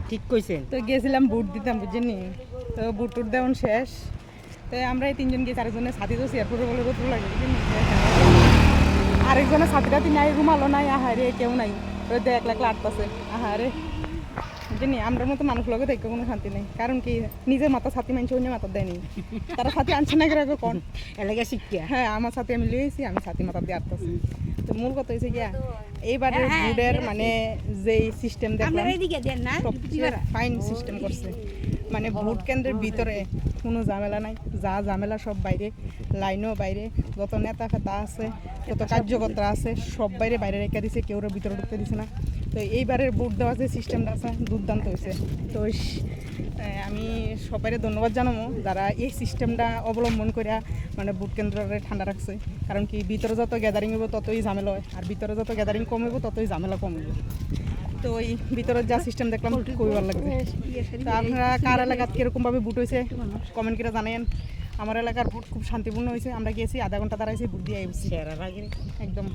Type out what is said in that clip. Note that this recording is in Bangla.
ঠিক কইছেন। তো গেছিলাম বুট দিতাম বুঝছেন, তো বুট টুট দেওয়ান শেষ। তো আমরা এই তিনজন গিয়ে চারজনের সাথী তো এয়ারপোর্টে বলে রোদ লাগে বুঝছেন। আরেকজনের সাথীরা তিন নাই, রুমালও নাই, আহারে কেউ নাই, রোদে একলা একলা আটপাছে আহারে বুঝছেন। আমরার মতো মানুষ লগে দেখতে কোনো শান্তি নেই, কারণ কি নিজের মাথা ছাতি মানছে অন্য মাথা দেয়নি, তারা ছাতি আনছে না করে কোন এলাকা শিক্ষা। হ্যাঁ আমার সাথে আমি লিয়েছি, আমি ছাতি মাথা দিয়ে আটপাছি। তো মূল কথা হয়েছে গিয়া এইবারে বুটের মানে যেই সিস্টেম দেখলাম সবচেয়ে ফাইন সিস্টেম করছে। মানে ভোট কেন্দ্রের ভিতরে কোনো ঝামেলা নাই, যা ঝামেলা সব বাইরে, লাইনও বাইরে, যত নেতা ফেতা আছে, যত কার্যকর্তা আছে সব বাইরে বাইরে রেখে দিছে, কেউ ভিতরে ঢুকতে দিছে না। তো এইবারের ভোট দেওয়ার যে সিস্টেমটা আছে দুর্দান্ত হয়েছে। তো আমি সবাই ধন্যবাদ জানাবো যারা এই সিস্টেমটা অবলম্বন করে মানে ভোট কেন্দ্রে ঠান্ডা রাখছে। কারণ কি ভিতরে যত গ্যাদারিং হইব ততই ঝামেলা হয়, আর ভিতরে যত গ্যাদারিং কম হইব ততই ঝামেলা কম হইব। তো ওই ভিতরের যা সিস্টেম দেখলাম খুবই ভালো লাগছে। তো আপনারা কার এলাকাত কীরকমভাবে ভোট হয়েছে কমেন্ট করে জানাইন। আমার এলাকার ভোট খুব শান্তিপূর্ণ হয়েছে, আমরা গিয়েছি আধা ঘন্টা দাঁড়াইছি, ভোট দিয়ে আসছি একদম।